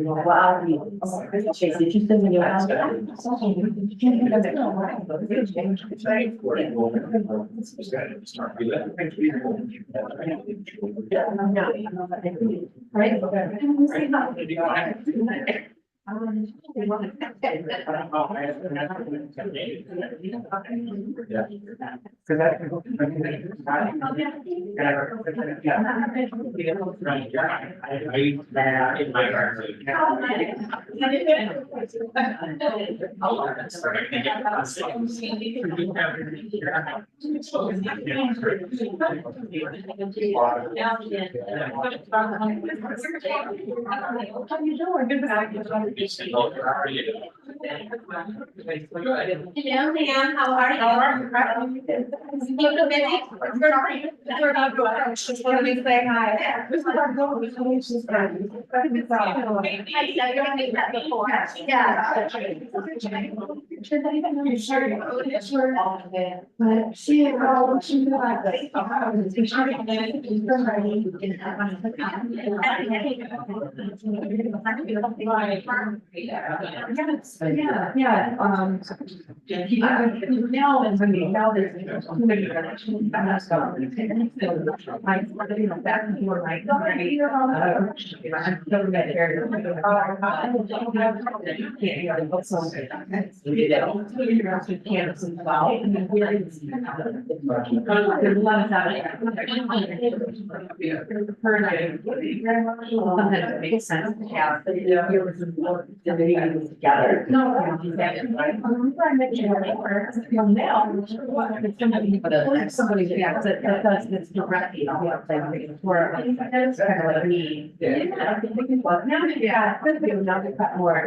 Wow. Chase, did you send me your house? Hello, ma'am, how are you? You busy? We're not good. Just want to say hi. This is our goal. This is our goal. I know you don't need that before. Yeah. But she like this. Yeah. Now there's too many directions. I'm not stopping. I'm back and forth, like, I'm so that area. Campus as well. There's a lot of that. Sometimes it makes sense to have the videos together. No, somebody, yeah, that does this directly. That's kind of what I mean. Yeah, now they've got more.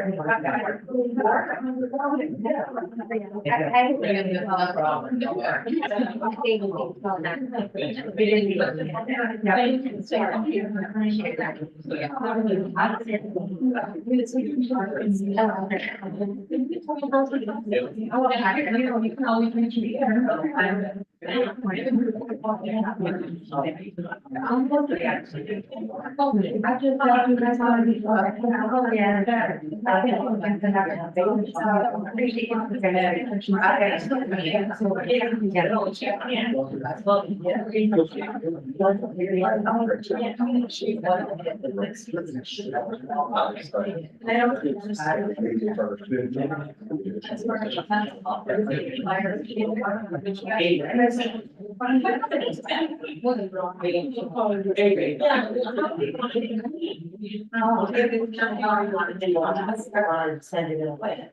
Send it away.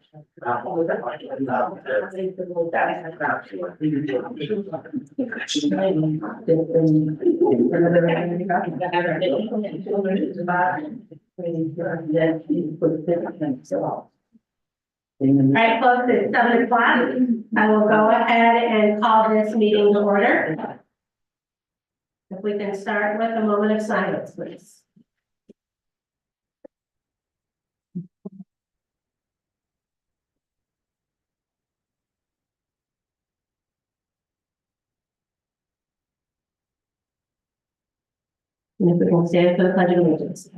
All right, folks, it's 7 o'clock. I will go ahead and call this meeting to order. If we can start with a moment of silence, please. And if we can stand for the pledge of allegiance.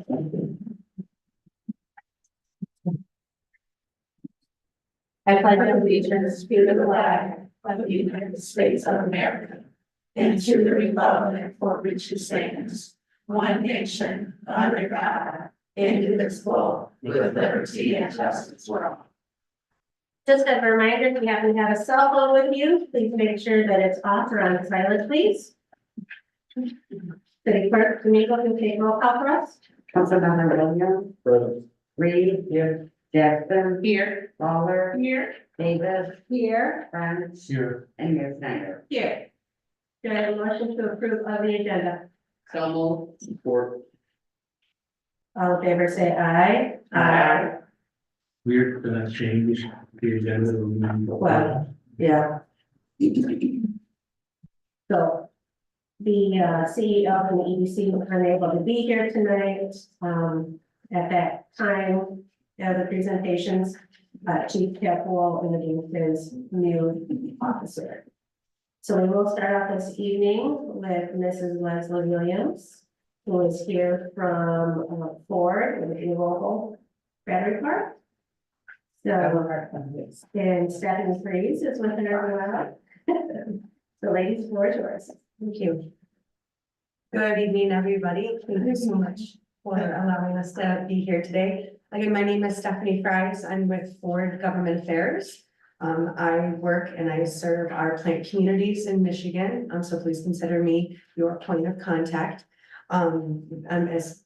I pledge allegiance to the flag of the United States of America and to the republic for which it stands, one nation, under God, indivisible, with liberty and justice for all. Just as a reminder, if you happen to have a cell phone with you, please make sure that it's off or on silent, please. City Clerk Domingo can take roll call for us. Councilmember Williams. Reed. Here. Jackson. Here. Lawler. Here. Davis. Here. French. Here. And Mayor Snyder. Here. Do I have a motion to approve of the agenda? So moved. Support. All in favor, say aye. We're gonna change the agenda. Well, yeah. So the CEO and the EDC were unable to be here tonight. At that time, the presentations, Chief Campbell introduced his new officer. So we will start off this evening with Mrs. Leslie Williams, who is here from Ford in the local battery park. So, and Stephanie Freeze is with her as well. The ladies, floor is yours. Thank you. Good evening, everybody. Thank you so much for allowing us to be here today. Again, my name is Stephanie Fries. I'm with Ford Government Affairs. I work and I serve our plant communities in Michigan. So please consider me your point of contact. I'm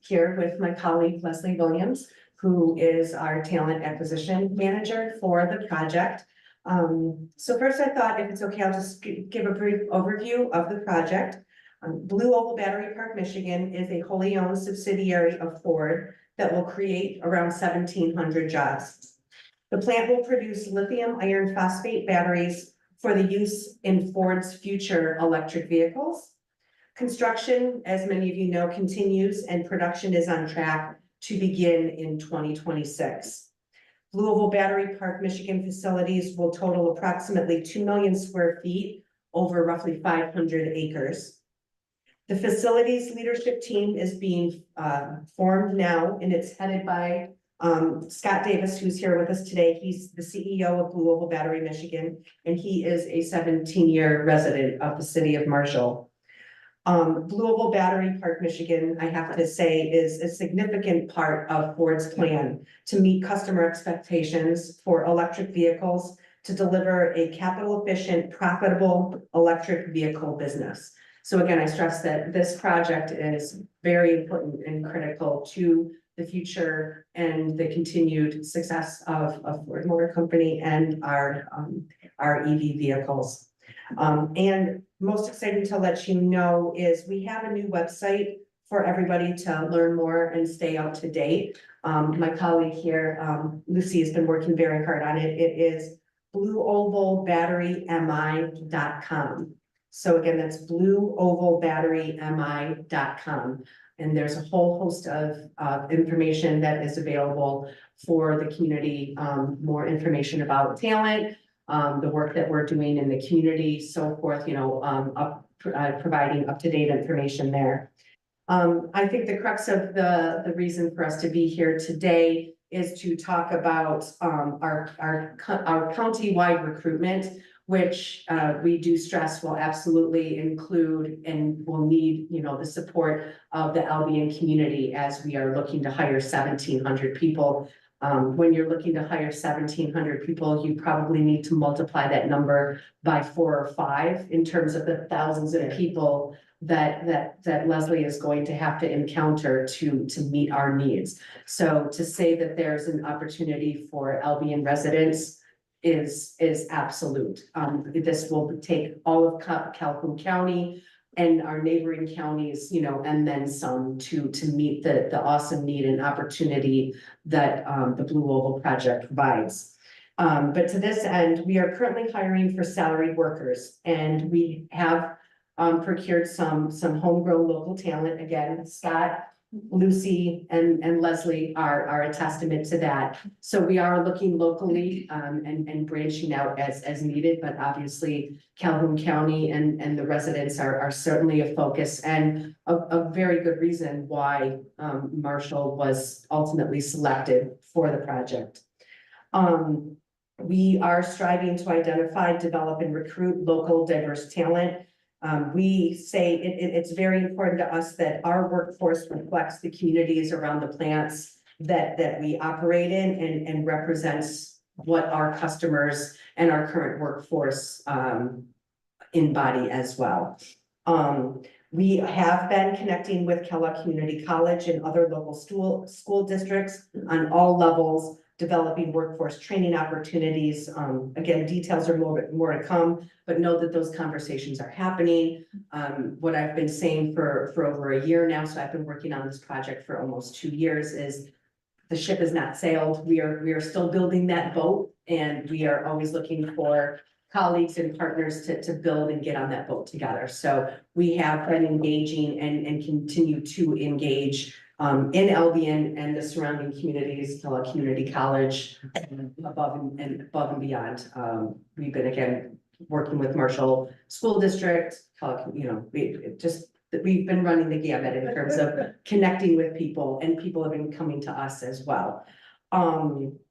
here with my colleague Leslie Williams, who is our talent acquisition manager for the project. So first I thought if it's okay, I'll just give a brief overview of the project. Blue Oval Battery Park, Michigan is a wholly owned subsidiary of Ford that will create around 1,700 jobs. The plant will produce lithium iron phosphate batteries for the use in Ford's future electric vehicles. Construction, as many of you know, continues and production is on track to begin in 2026. Blue Oval Battery Park, Michigan facilities will total approximately 2 million square feet over roughly 500 acres. The facilities leadership team is being formed now, and it's headed by Scott Davis, who's here with us today. He's the CEO of Blue Oval Battery, Michigan, and he is a 17-year resident of the city of Marshall. Blue Oval Battery Park, Michigan, I have to say, is a significant part of Ford's plan to meet customer expectations for electric vehicles to deliver a capital efficient, profitable electric vehicle business. So again, I stress that this project is very important and critical to the future and the continued success of Ford Motor Company and our EV vehicles. And most exciting to let you know is we have a new website for everybody to learn more and stay up to date. My colleague here, Lucy, has been working very hard on it. It is blueovalbatterymi.com. So again, that's blueovalbatterymi.com. And there's a whole host of information that is available for the community, more information about talent, the work that we're doing in the community, so forth, providing up-to-date information there. I think the crux of the reason for us to be here today is to talk about our county-wide recruitment, which we do stress will absolutely include and will need, the support of the Albion community as we are looking to hire 1,700 people. When you're looking to hire 1,700 people, you probably need to multiply that number by 4 or 5 in terms of the thousands of people that Leslie is going to have to encounter to meet our needs. So to say that there's an opportunity for Albion residents is absolute. This will take all of Calhoun County and our neighboring counties, and then some to meet the awesome need and opportunity that the Blue Oval project provides. But to this end, we are currently hiring for salaried workers, and we have procured some homegrown local talent. Again, Scott, Lucy, and Leslie are a testament to that. So we are looking locally and branching out as needed, but obviously Calhoun County and the residents are certainly a focus and a very good reason why Marshall was ultimately selected for the project. We are striving to identify, develop, and recruit local diverse talent. We say it's very important to us that our workforce reflects the communities around the plants that we operate in and represents what our customers and our current workforce embody as well. We have been connecting with Kellogg Community College and other local school districts on all levels, developing workforce training opportunities. Again, details are more to come, but know that those conversations are happening. What I've been saying for over a year now, so I've been working on this project for almost 2 years, is the ship has not sailed. We are still building that boat. And we are always looking for colleagues and partners to build and get on that boat together. So we have been engaging and continue to engage in Albion and the surrounding communities, Kellogg Community College, above and beyond. We've been, again, working with Marshall School District, Kellogg, we've been running the gamut in terms of connecting with people, and people have been coming to us as well.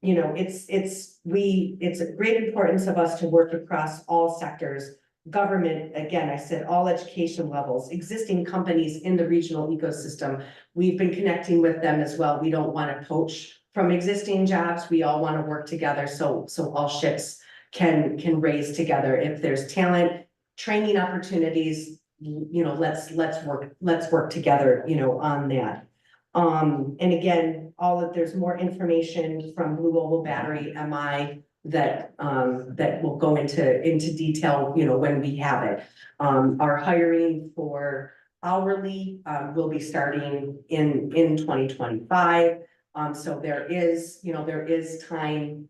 It's a great importance of us to work across all sectors, government, again, I said all education levels, existing companies in the regional ecosystem. We've been connecting with them as well. We don't want to poach from existing jobs. We all want to work together, so all ships can raise together. If there's talent, training opportunities, let's work together, on that. And again, there's more information from Blue Oval Battery MI that will go into detail, when we have it. Our hiring for hourly will be starting in 2025. So there is time,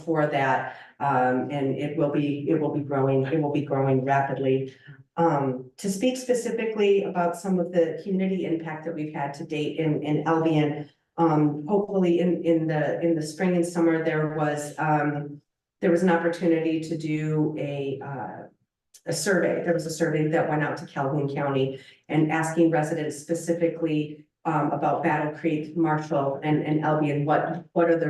for that. And it will be growing rapidly. To speak specifically about some of the community impact that we've had to date in Albion, hopefully in the spring and summer, there was an opportunity to do a survey. There was a survey that went out to Calhoun County and asking residents specifically about Battle Creek, Marshall, and Albion. What are the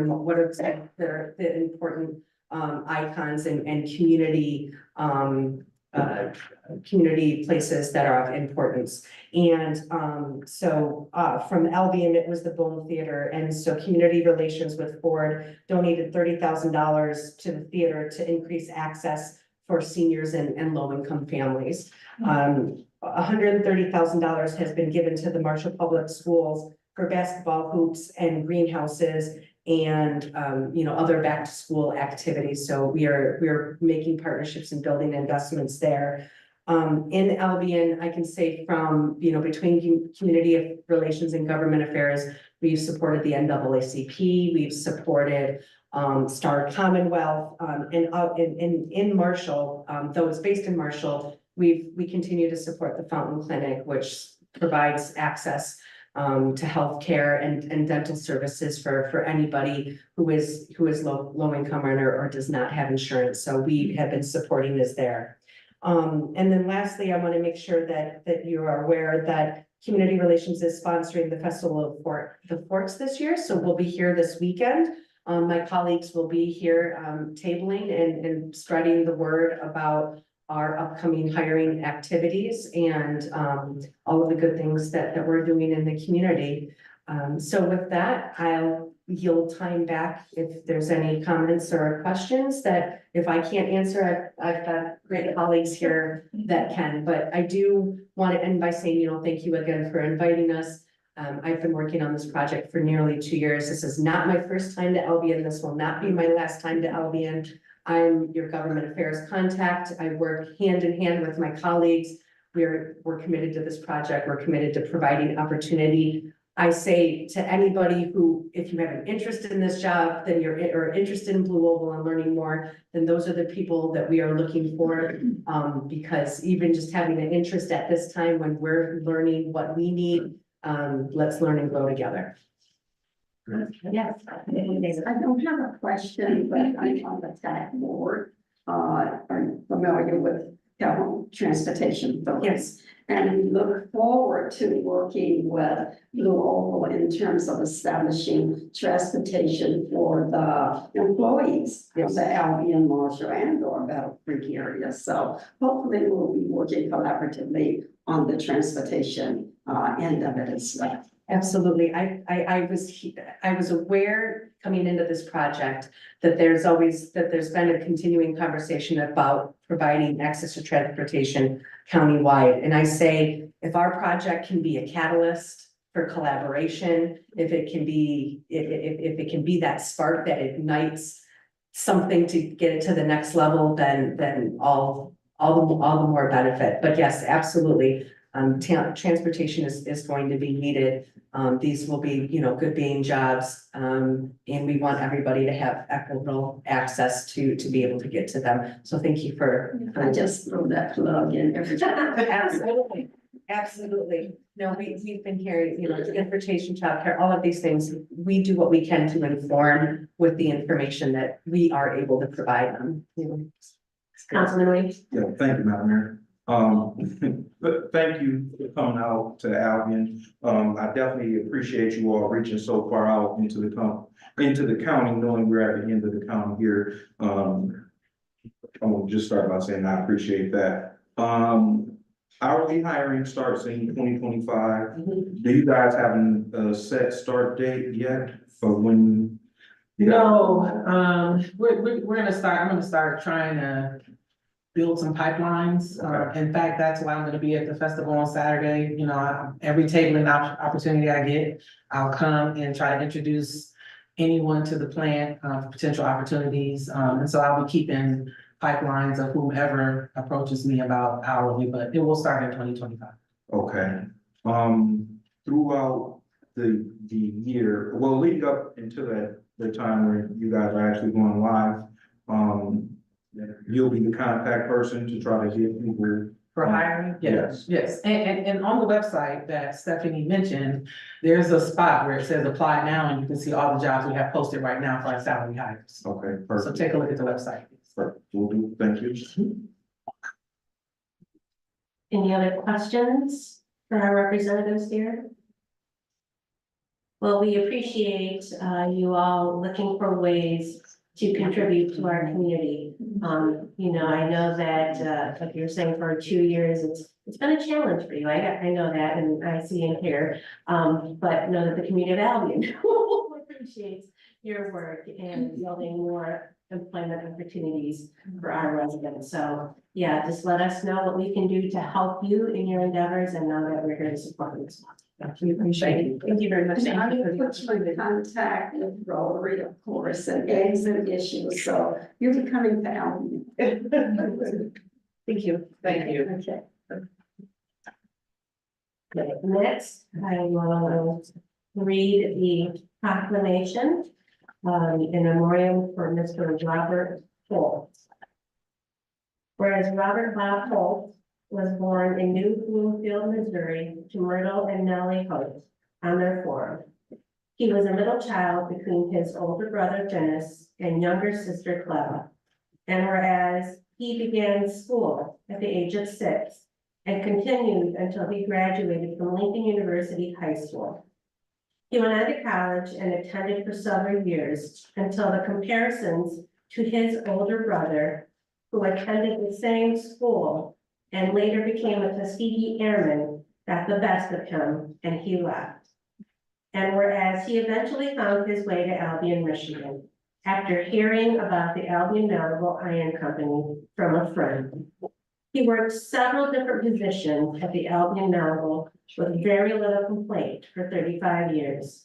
important icons and community community places that are of importance. And so from Albion, it was the Bone Theater. And so community relations with Ford donated $30,000 to the theater to increase access for seniors and low-income families. $130,000 has been given to the Marshall Public Schools for basketball hoops and greenhouses and other back to school activities. So we're making partnerships and building investments there. In Albion, I can say from between community relations and government affairs, we've supported the NAACP, we've supported Star Commonwealth, and in Marshall, though it's based in Marshall, we continue to support the Fountain Clinic, which provides access to healthcare and dental services for anybody who is low income earner or does not have insurance. So we have been supporting this there. And then lastly, I want to make sure that you are aware that Community Relations is sponsoring the Festival of the Forks this year. So we'll be here this weekend. My colleagues will be here tabling and spreading the word about our upcoming hiring activities and all of the good things that we're doing in the community. So with that, I'll yield time back if there's any comments or questions that if I can't answer, I've got great colleagues here that can, but I do want to end by saying, thank you again for inviting us. I've been working on this project for nearly 2 years. This is not my first time to Albion. This will not be my last time to Albion. I'm your government affairs contact. I work hand in hand with my colleagues. We're committed to this project. We're committed to providing opportunity. I say to anybody who, if you have an interest in this job, then or interested in Blue Oval and learning more, then those are the people that we are looking for. Because even just having an interest at this time when we're learning what we need, let's learn and grow together. Yes, I don't have a question, but I'm on the TAC board. I'm familiar with Calhoun Transportation Authority. Yes. And we look forward to working with Blue Oval in terms of establishing transportation for the employees of the Albion, Marshall, and/or Battle Creek area. So hopefully we'll be working collaboratively on the transportation end of it as well. Absolutely. I was aware coming into this project that there's been a continuing conversation about providing access to transportation countywide. And I say, if our project can be a catalyst for collaboration, if it can be that spark that ignites something to get it to the next level, then all the more benefit. But yes, absolutely. Transportation is going to be needed. These will be, good paying jobs, and we want everybody to have equitable access to be able to get to them. So thank you for. I just throw that plug in every time. Absolutely, absolutely. No, we've been hearing, transportation, childcare, all of these things. We do what we can to inform with the information that we are able to provide them. Councilman Wade? Yeah, thank you, Madam Mayor. But thank you for coming out to Albion. I definitely appreciate you all reaching so far out into the county, knowing we're at the end of the county here. I'm gonna just start by saying I appreciate that. Hourly hiring starts in 2025. Do you guys have a set start date yet for when? No, we're gonna start, I'm gonna start trying to build some pipelines. In fact, that's why I'm gonna be at the festival on Saturday. Every tabling opportunity I get, I'll come and try to introduce anyone to the plant, for potential opportunities. And so I'll be keeping pipelines of whomever approaches me about hourly, but it will start in 2025. Okay, throughout the year, well, leading up into the time where you guys are actually going live, you'll be the contact person to try to get people. For hiring? Yes. And on the website that Stephanie mentioned, there's a spot where it says apply now, and you can see all the jobs we have posted right now for our salary hires. Okay, So perfect. take a look at the website. Perfect. Will do. Thank you. Any other questions for our representatives here? Well, we appreciate you all looking for ways to contribute to our community. I know that, like you're saying, for 2 years, it's been a challenge for you. I know that, and I see and hear. But know that the community of Albion appreciates your work and building more employment opportunities for our residents. So yeah, just let us know what we can do to help you in your endeavors, and know that we're here to support you as well. We appreciate it. Thank you very much. And I will put you in contact with Rotary, of course, and eggs and issues, so you'll be coming to Albion. Thank you. Thank you. Okay. Okay, next, I will read the proclamation in memoriam for Mr. Robert Holt. Whereas Robert Bob Holt was born in New Bloomfield, Missouri, to Myrtle and Nellie Holt on their farm. He was a middle child between his older brother Dennis and younger sister Cleva. And whereas he began school at the age of 6 and continued until he graduated from Lincoln University High School. He went on to college and attended for several years until the comparisons to his older brother, who attended the same school and later became a Tuskegee Airman, got the best of him and he left. And whereas he eventually found his way to Albion, Michigan, after hearing about the Albion Malleable Iron Company from a friend. He worked several different positions at the Albion Malleable with very little complaint for 35 years.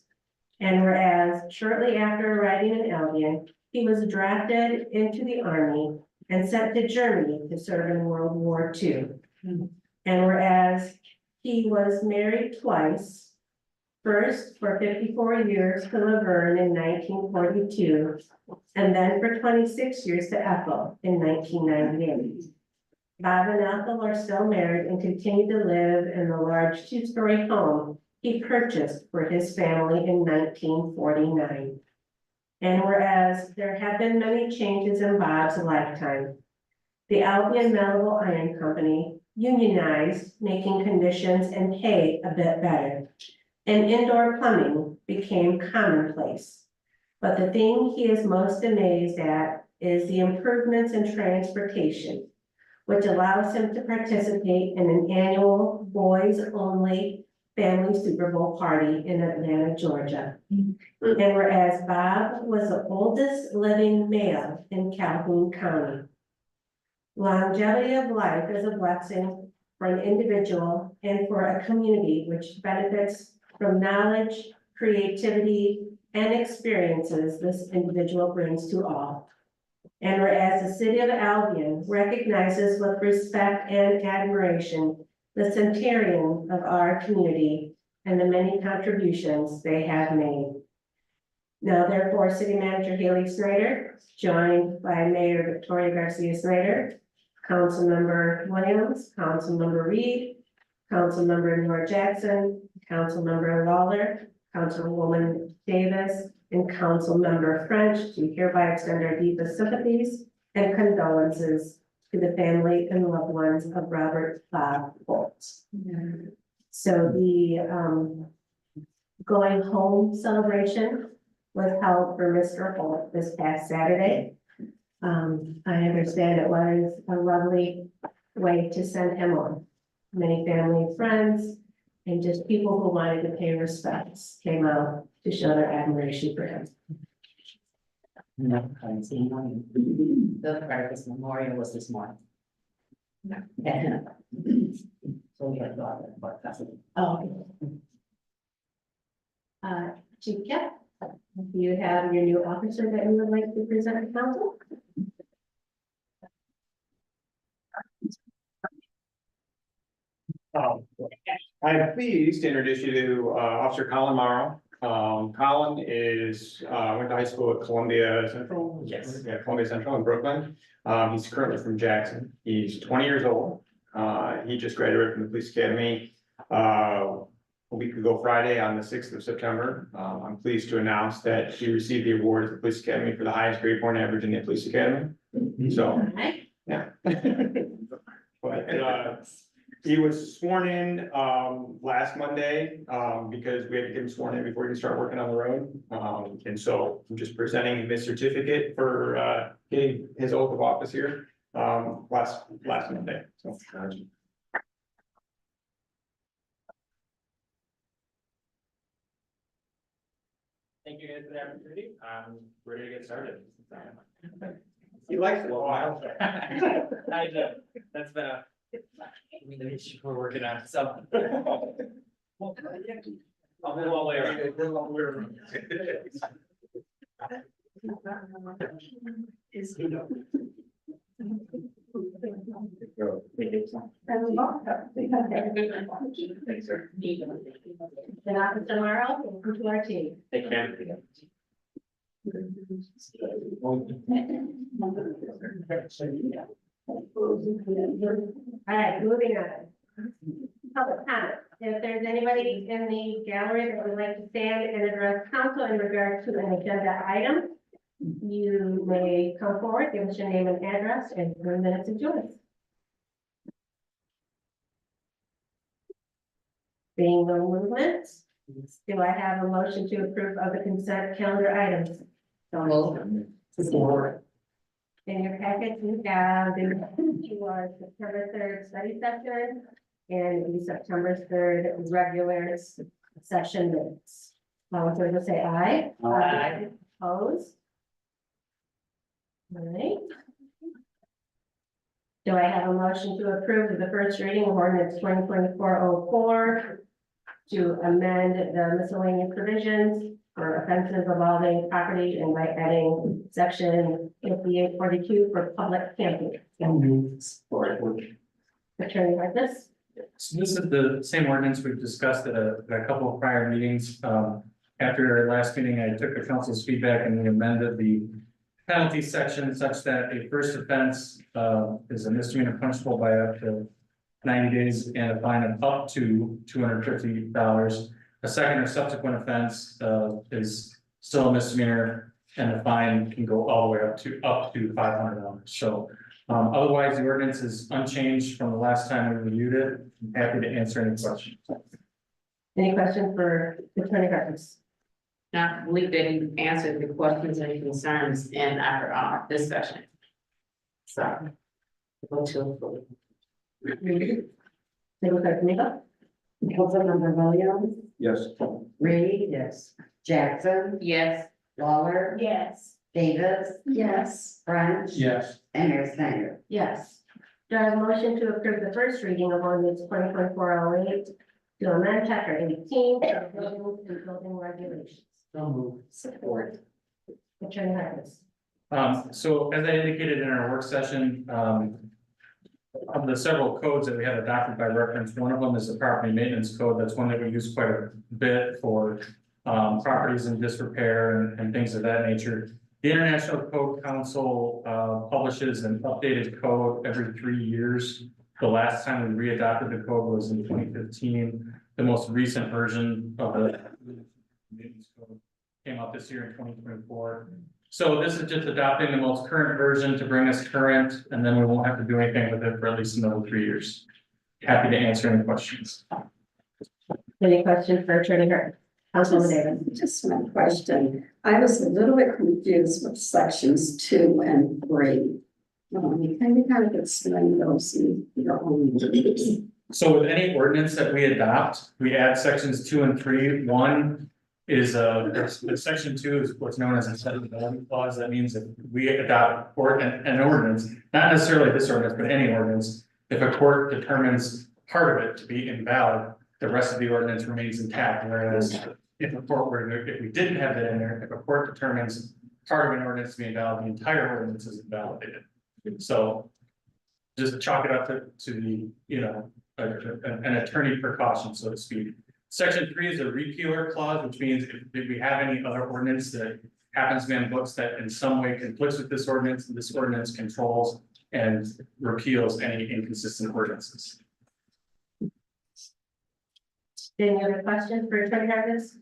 And whereas shortly after arriving in Albion, he was drafted into the Army and sent to Germany to serve in World War II. And whereas he was married twice, first for 54 years to Laverne in 1942, and then for 26 years to Ethel in 1998. Bob and Ethel are still married and continue to live in the large 2-story home he purchased for his family in 1949. And whereas there have been many changes in Bob's lifetime, the Albion Malleable Iron Company unionized, making conditions and pay a bit better, and indoor plumbing became commonplace. But the thing he is most amazed at is the improvements in transportation, which allows him to participate in an annual boys-only family Super Bowl party in Atlanta, Georgia. And whereas Bob was the oldest living male in Calhoun County. Longevity of life is a blessing for an individual and for a community which benefits from knowledge, creativity, and experiences this individual brings to all. And whereas the city of Albion recognizes with respect and admiration the the centurion of our community and the many contributions they have made. Now therefore, City Manager Haley Snyder, joined by Mayor Victoria Garcia Snyder, Councilmember Williams, Councilmember Reed, Councilmember Nora Jackson, Councilmember Lawler, Councilwoman Davis, and Councilmember French, do hereby extend our deepest sympathies and condolences to the family and loved ones of Robert Bob Holt. So the going home celebration was held for Mr. Holt this past Saturday. I understand it was a lovely way to send him on. Many family, friends, and just people who wanted to pay respects came out to show their admiration for him. No, I haven't seen one. The Fargus Memorial was this morning. Yeah. So we had thought about that. Oh. Chief Kep, do you have your new officer that you would like to present to council? I'm pleased to introduce you to Officer Colin Morrow. Colin is went to high school at Columbia Central. Yes. Yeah, Columbia Central in Brooklyn. He's currently from Jackson. He's 20 years old. He just graduated from the police academy a week ago Friday on the 6th of September. I'm pleased to announce that he received the award at the police academy for the highest grade point average in the police academy. So, yeah. But he was sworn in last Monday because we had to get him sworn in before he could start working on the road. And so I'm just presenting him his certificate for getting his oath of office here last Monday. So, Thank you guys for the opportunity. We're gonna get started. he likes it a while. I do. That's been the issue we're working on, so. I'll move all the way around. Thanks, sir. And Officer Morrow, welcome to our team. Thank you. All right, moving on. Public comment. If there's anybody in the gallery that would like to stand and address council in regard to an agenda item, you may come forward, give us your name and address, and 3 minutes of yours. Being no movement, do I have a motion to approve of the consent calendar items? Support. In your packet, you have your September 3rd study session and the September 3rd regular session minutes. All in favor, say aye. Aye. Opposed? All right. Do I have a motion to approve the first reading of ordinance 2024-04 to amend the miscellaneous provisions for offenses involving property and by adding section 5842 for public camping? Support. Attorney Harkness? So this is the same ordinance we've discussed at a couple of prior meetings. After our last meeting, I took the council's feedback and we amended the penalty section such that a first offense is a misdemeanor punishable by up to 90 days and a fine of up to $250. A second or subsequent offense is still a misdemeanor and the fine can go all the way up to $500. So otherwise, the ordinance is unchanged from the last time we reviewed it. I'm happy to answer any questions. Any questions for Attorney Harkness? Now, I believe that you answered the questions and concerns in our discussion. So. Go to. Civil Clerk Domingo? Councilmember Williams, Yes. Reed. Yes. Jackson, Yes. Lawler, Yes. Davis. Yes. French. Yes. And Mayor Snyder. Yes. Do I have a motion to approve the first reading of ordinance 2024-08 to amend chapter 18 of buildings and building regulations? Support. Attorney Harkness? So as I indicated in our work session, of the several codes that we have adopted by reference, one of them is the property maintenance code. That's one that we use quite a bit for properties in disrepair and things of that nature. The International Code Council publishes an updated code every 3 years. The last time we readopted the code was in 2015. The most recent version of the maintenance code came out this year in 2024. So this is just adopting the most current version to bring us current, and then we won't have to do anything with it for at least another 3 years. Happy to answer any questions. Any questions for Attorney Hart? Councilwoman Davis? Just one question. I was a little bit confused with sections 2 and 3. Can you kind of explain those in your own words? So with any ordinance that we adopt, we add sections 2 and 3. One is section 2 is what's known as a set development clause. That means if we adopt an ordinance, not necessarily this ordinance, but any ordinance, if a court determines part of it to be invalid, the rest of the ordinance remains intact. Whereas if we didn't have that in there, if a court determines part of an ordinance to be invalid, the entire ordinance is invalidated. So just chalk it up to the, an attorney precaution, so to speak. Section 3 is a repealer clause, which means if we have any other ordinance that happens to be on books that in some way conflicts with this ordinance controls and repeals any inconsistent ordinances. Any other questions for Attorney Harris?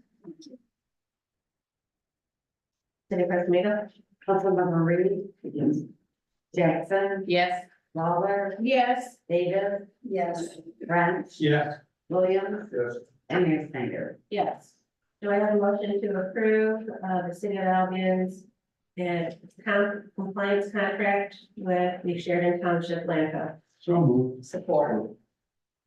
City Clerk Domingo? Councilmember Reed. Yes. Jackson. Yes. Lawler. Yes. Davis. Yes. French. Yeah. Williams. Yes. And Mayor Snyder. Yes. Do I have a motion to approve the City of Albion's compliance contract with the Sheridan Township landfill? So moved. Support.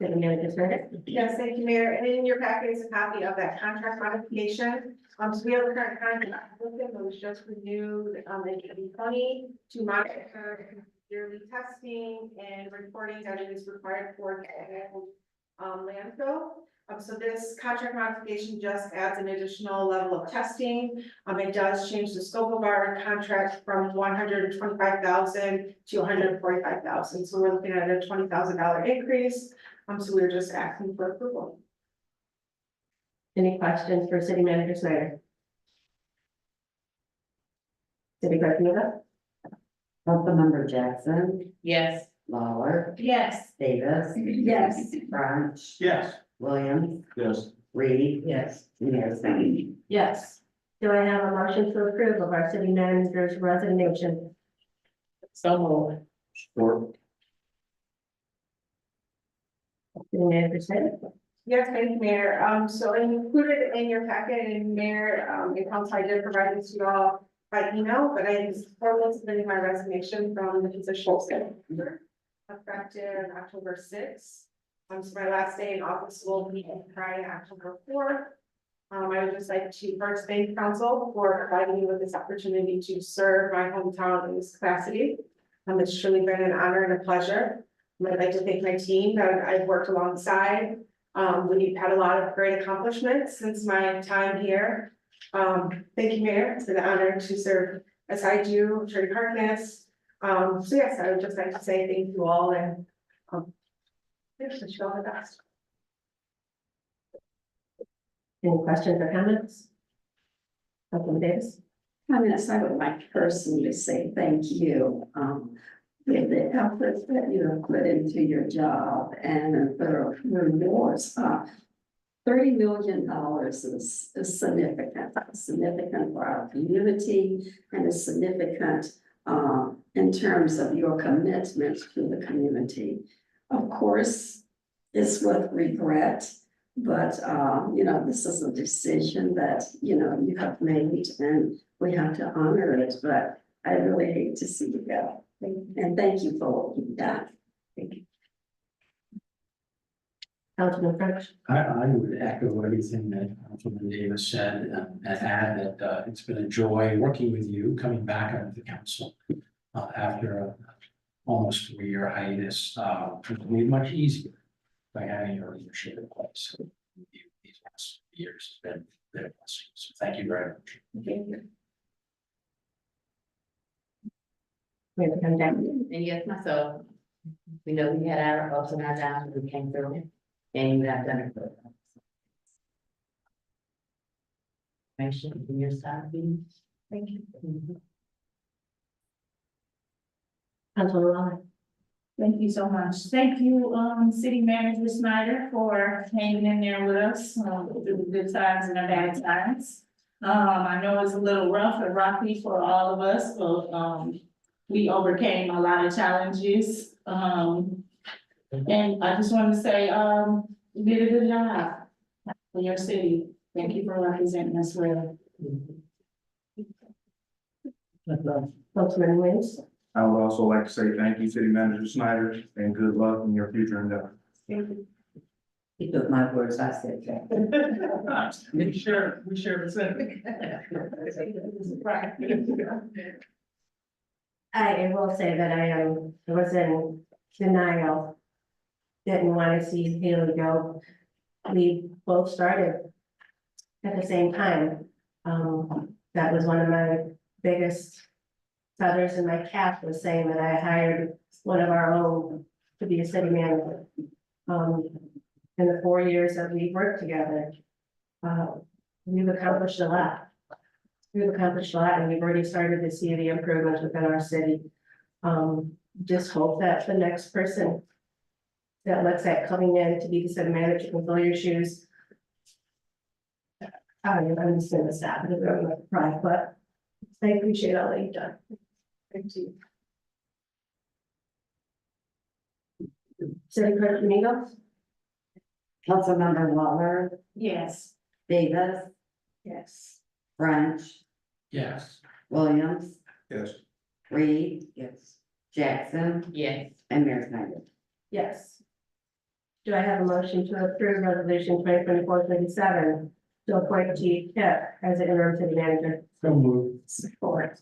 City Manager Snyder? Yes, thank you, Mayor. And in your packet is a copy of that contract modification. So we have a current contract with them that was just renewed, in 2020 to monitor yearly testing and reporting that it is required for landfill. So this contract modification just adds an additional level of testing. It does change the scope of our contract from $125,000 to $145,000. So we're looking at a $20,000 increase. So we're just asking for approval. Any questions for City Manager Snyder? City Clerk Domingo? Councilmember Jackson. Yes. Lawler. Yes. Davis. Yes. French. Yes. Williams. Yes. Reed. Yes. And Mayor Snyder. Yes. Do I have a motion to approve of our city manager's resignation? So moved. Support. City Manager Snyder? Yes, thank you, Mayor. So included in your packet, and Mayor, and Council, I did provide this to you all by email, but I just formally submitted my resignation from the position of city manager, effective October 6th. So my last day in office will be Friday, October 4th. I would just like to first thank council for providing me with this opportunity to serve my hometown in this capacity. It's truly been an honor and a pleasure. I'd like to thank my team that I've worked alongside. We've had a lot of great accomplishments since my time here. Thank you, Mayor. It's an honor to serve as I do, Attorney Harkness. So yes, I would just like to say thank you all and wish you all the best. Any questions or comments? Councilman Davis? Comments, I would like personally to say thank you. For the efforts that you have put into your job and the rewards. $30 million is significant for our community and is significant in terms of your commitment to the community. Of course, it's with regret, but this is a decision that you have made and we have to honor it, but I really hate to see you go. And thank you for what you've done. Thank you. Councilman French? I would echo everything that Councilman Davis said and add that it's been a joy working with you, coming back onto the council after a almost 4-year hiatus. It's made much easier by having your leadership in place. These last years has been a blessing. So thank you very much. Thank you. We have to come down. And yes, myself. We know we had our ups and our downs, we came through it, and you have done it for us. Make sure from your side, please. Thank you. Councilwoman Lawler. Thank you so much. Thank you, City Manager Snyder, for hanging in there with us, through the good times and the bad times. I know it's a little rough and rocky for all of us, but, we overcame a lot of challenges. And I just want to say, you did a good job for your city. Thank you for representing us well. Councilman Williams. I would also like to say thank you, City Manager Snyder, and good luck in your future endeavors. He took my words, I said that. We share the same. I will say that I was in denial. Didn't want to see Haley go. We both started at the same time. That was one of my biggest feathers in my cap, was saying that I hired one of our own to be a city manager. In the 4 years that we've worked together, we've accomplished a lot. We've accomplished a lot, and we've already started to see the improvements within our city. Just hope that the next person that looks at coming in to be the city manager can fill your shoes. I'm just gonna stop it, I'm gonna cry, but I appreciate all that you've done. Thank you. City Clerk Domingo. Councilmember Waller, Yes. Davis, Yes. French, Yes. Williams, Yes. Reed, Yes. Jackson, Yes. and Mayor Snyder. Yes. Do I have a motion to approve resolution 2024-37 to appoint Chief Kip as the interim city manager? So moved. Support.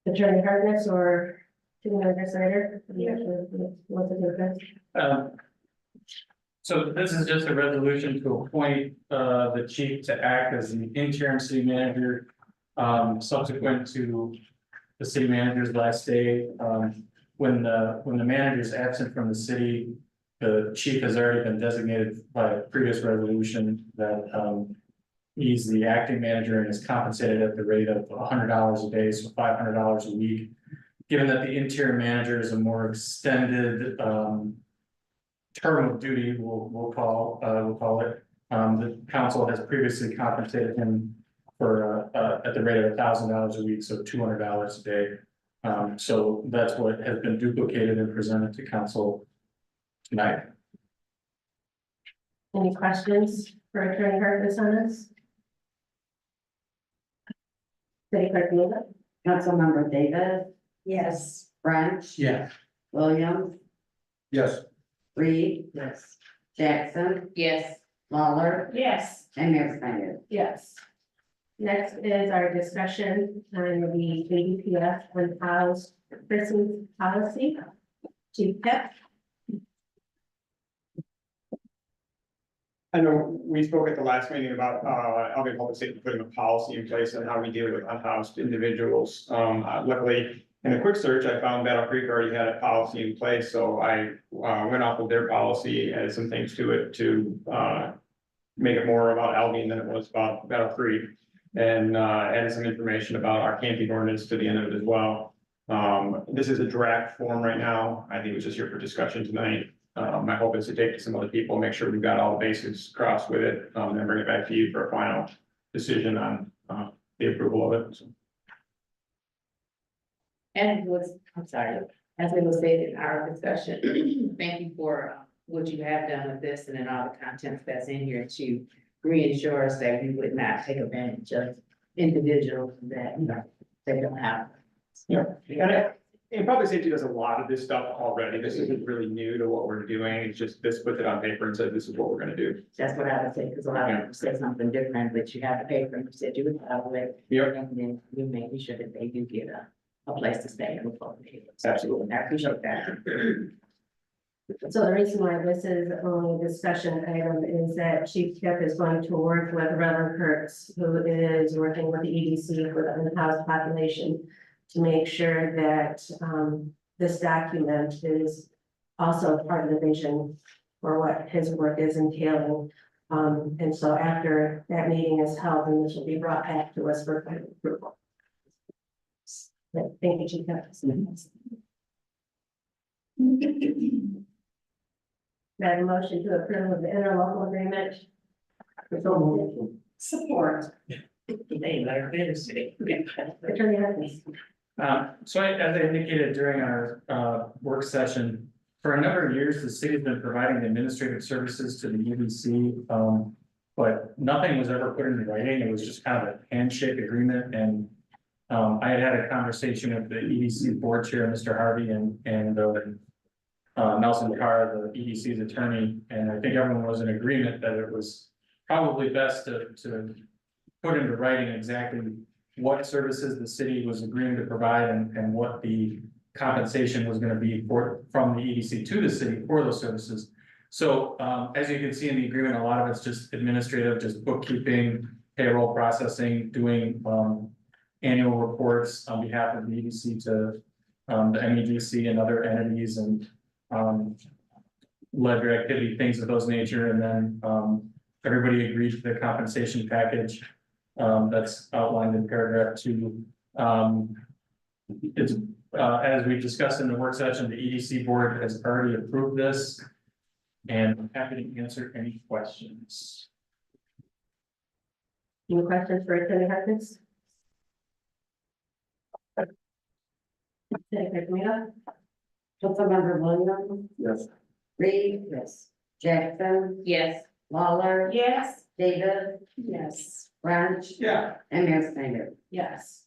Attorney Harkness or City Manager Snyder? What's the difference? So this is just a resolution to appoint the chief to act as the interim city manager. Subsequent to the city manager's last day, when the manager is absent from the city, the chief has already been designated by a previous resolution that he's the acting manager and is compensated at the rate of $100 a day, so $500 a week. Given that the interim manager is a more extended term of duty, we'll call it. The council has previously compensated him for at the rate of $1,000 a week, so $200 a day. So that's what has been duplicated and presented to council tonight. Any questions for Attorney Harkness on this? City Clerk Domingo. Councilmember Davis, Yes. French, Yes. Williams, Yes. Reed, Yes. Jackson, Yes. Lawler, Yes. and Mayor Snyder. Yes. Next is our discussion on the ADPF and house prison policy. Chief Kip. I know we spoke at the last meeting about, Albion Public Safety putting a policy in place on how we deal with unhoused individuals. Luckily, in a quick search, I found Battle Creek already had a policy in place, so I, went off of their policy, added some things to it to, make it more about Albion than it was about Battle Creek. And, added some information about our camping ordinance to the end of it as well. This is a draft form right now. I think it was just here for discussion tonight. My hope is to take to some other people, make sure we've got all the bases crossed with it, and then bring it back to you for a final decision on, the approval of it. So. And was, I'm sorry, as it was stated in our discussion, thank you for what you have done with this and then all the contents that's in here to reassure us that we would not take advantage of individuals that, you know, they don't have. Yeah, and public safety does a lot of this stuff already. This isn't really new to what we're doing. It's just this puts it on paper and says this is what we're gonna do. That's what I would say, because a lot of people said something different, but you have the paper and you said you would have it. Yep. And then you make sure that they do get a place to stay and before they. Absolutely. I appreciate that. So the reason why this is only a discussion item is that Chief Kip is going to work with Reverend Kurtz, who is working with the EDC for the unhoused population, to make sure that this document is also part of the vision for what his work is entailing. And so after that meeting is held, then this will be brought back to us for final approval. Thank you, Chief. That motion to approve of the interlocal agreement. Support. Hey, Larry, good to see you. Attorney Harkins. So as I indicated during our work session, for a number of years, the city has been providing administrative services to the EDC. But nothing was ever put into writing. It was just kind of a handshake agreement. And I had a conversation with the EDC board chair, Mr. Harvey, and Nelson Carr, the EDC's attorney. And I think everyone was in agreement that it was probably best to put into writing exactly what services the city was agreeing to provide and what the compensation was going to be from the EDC to the city for those services. So as you can see in the agreement, a lot of it's just administrative, just bookkeeping, payroll processing, doing annual reports on behalf of the EDC to the MEDC and other entities, and ledger activity, things of those nature. And then everybody agreed to the compensation package that's outlined in paragraph 2. It's as we discussed in the work session, the EDC board has already approved this, and I'm happy to answer any questions. Any questions for Attorney Harkins? Senator Camino. Councilmember Williams. Yes. Reed. Yes. Jackson. Yes. Lawler. Yes. David. Yes. Branch. Yeah. And Mayor Snyder. Yes.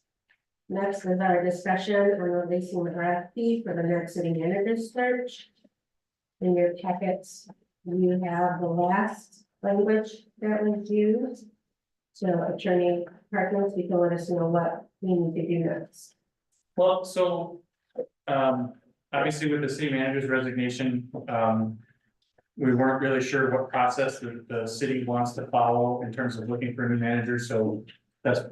Next is our discussion on releasing the RFP for the New York City manager search. In your packets, you have the last language that was used. So Attorney Harkins, you can let us know what we need to do next. Well, so obviously with the city manager's resignation, we weren't really sure what process the city wants to follow in terms of looking for a new manager. So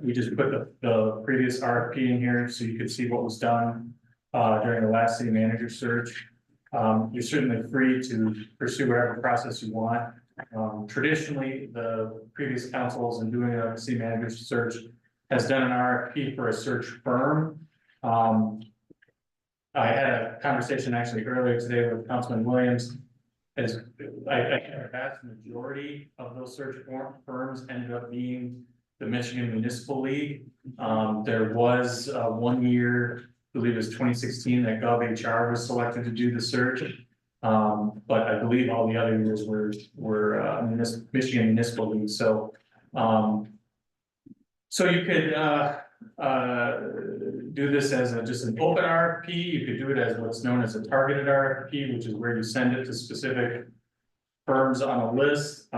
we just put the previous RFP in here so you could see what was done during the last city manager search. You're certainly free to pursue whatever process you want. Traditionally, the previous councils in doing a city manager search has done an RFP for a search firm. I had a conversation actually earlier today with Councilman Williams. As a vast majority of those search firms ended up being the Michigan Municipal League. There was 1 year, I believe it was 2016, that GovHR was selected to do the search. But I believe all the other years were Michigan Municipal League. So so you could do this as just an open RFP. You could do it as what's known as a targeted RFP, which is where you send it to specific firms on a list.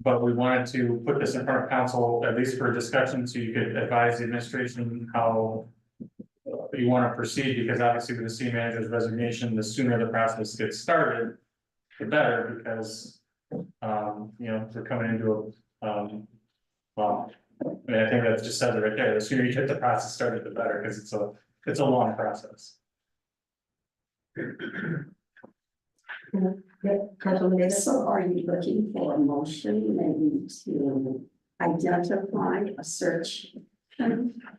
But we wanted to put this in front of council, at least for discussion, so you could advise the administration how you want to proceed, because obviously with the city manager's resignation, the sooner the process gets started, the better, because you know, we're coming into a well, I mean, I think that just says it right there. The sooner you get the process started, the better, because it's a long process. Councilman Davis. So are you looking for a motion maybe to identify a search?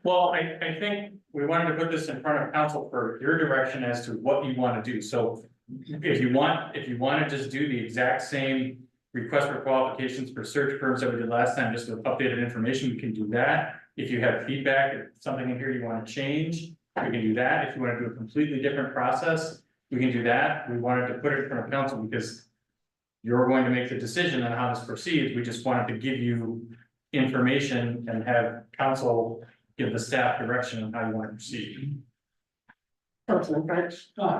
Well, I think we wanted to put this in front of council for your direction as to what you want to do. So if you want to just do the exact same request for qualifications for search firms that we did last time, just with updated information, we can do that. If you have feedback, if something in here you want to change, we can do that. If you want to do a completely different process, we can do that. We wanted to put it in front of council because you're going to make the decision on how this proceeds. We just wanted to give you information and have council give the staff direction on how you want to proceed. Councilman French.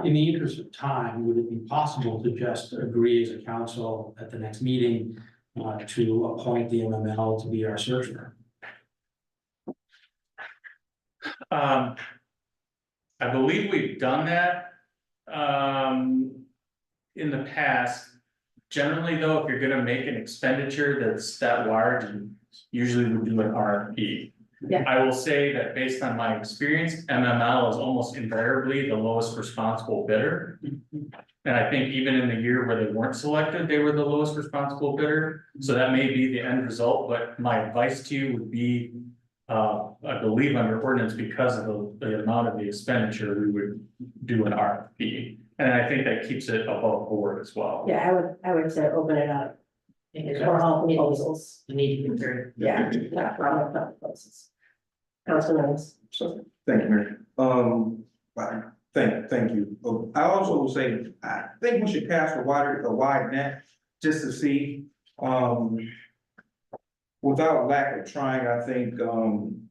In the interest of time, would it be possible to just agree as a council at the next meeting to appoint the MML to be our search firm? I believe we've done that in the past. Generally, though, if you're going to make an expenditure that's that large, usually we do an RFP. Yeah. I will say that based on my experience, MML is almost invariably the lowest responsible bidder. And I think even in the year where they weren't selected, they were the lowest responsible bidder. So that may be the end result, but my advice to you would be, I believe under ordinance, because of the amount of the expenditure, we would do an RFP. And I think that keeps it above board as well. Yeah, I would say open it up for all proposals. You need to consider. Yeah, not for all proposals. Councilman, sure. Thank you, Mayor. Thank you. I also will say, I think we should cast a wide net just to see, without lack of trying, I think, going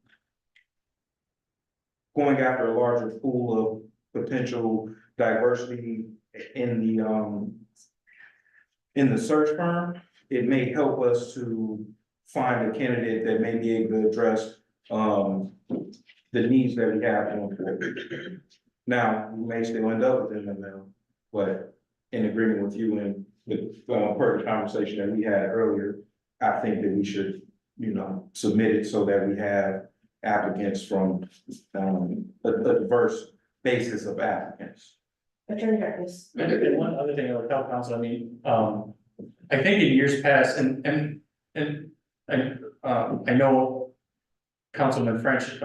after a larger pool of potential diversity in the search firm, it may help us to find a candidate that may be able to address, the needs that we have going forward. Now, we may still end up with MML, but in agreement with you and the, per the conversation that we had earlier, I think that we should, submit it so that we have applicants from, a diverse basis of applicants. Attorney Harris. And one other thing I would tell council, I mean, I think in years past, and I know Councilman French,